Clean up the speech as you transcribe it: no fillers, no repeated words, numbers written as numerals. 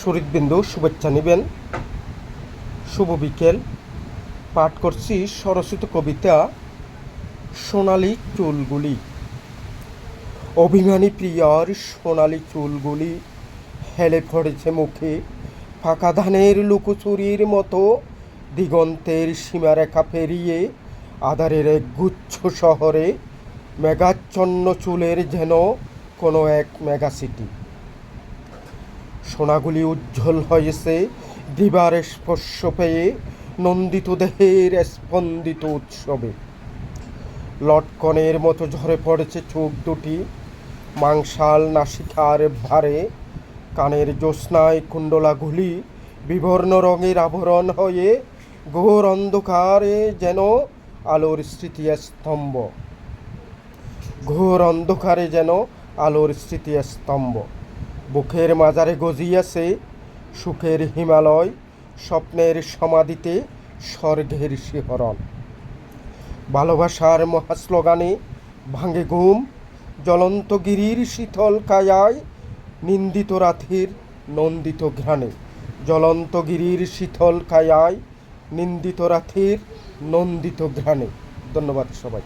শরীরবিন্দু শুভেচ্ছা নেবেন। শুভ বিকেল। পাঠ করছি স্বরচিত কবিতা সোনালি চুলগুলি। অভিমানী প্রিয়ার সোনালি চুলগুলি হেলে পড়েছে মুখে, ফাঁকা ধানের লুকোচুরির মতো দিগন্তের সীমারেখা পেরিয়ে আধারের এক গুচ্ছ শহরে মেঘাচ্ছন্ন চুলের যেন কোনো এক মেগাসিটি। সোনাগুলি উজ্জ্বল হয়েছে দিবার স্পর্শ পেয়ে, নন্দিত দেহের স্পন্দিত উৎসবে। লটকনের মতো ঝরে পড়েছে চোখ দুটি মাংসাল নাসিকার ভারে, কানের জ্যোৎস্নায় কুণ্ডলাগুলি বিবর্ণ রঙের আভরণ হয়ে ঘোর অন্ধকারে যেন আলোর স্মৃতিস্তম্ভ। ঘোর অন্ধকারে যেন আলোর স্মৃতিস্তম্ভ। বুকের মাজারে গজিয়াছে সুখের হিমালয়, স্বপ্নের সমাধিতে স্বর্গের শিহরণ। ভালোবাসার মহাস্লোগানে ভাঙে ঘুম, জ্বলন্ত গিরির শীতল কায়ায় নিন্দিত রাতের নন্দিত ঘ্রাণে। জ্বলন্ত গিরির শীতল কায়ায় নিন্দিত রাতের নন্দিত ঘ্রাণে। ধন্যবাদ সবাই।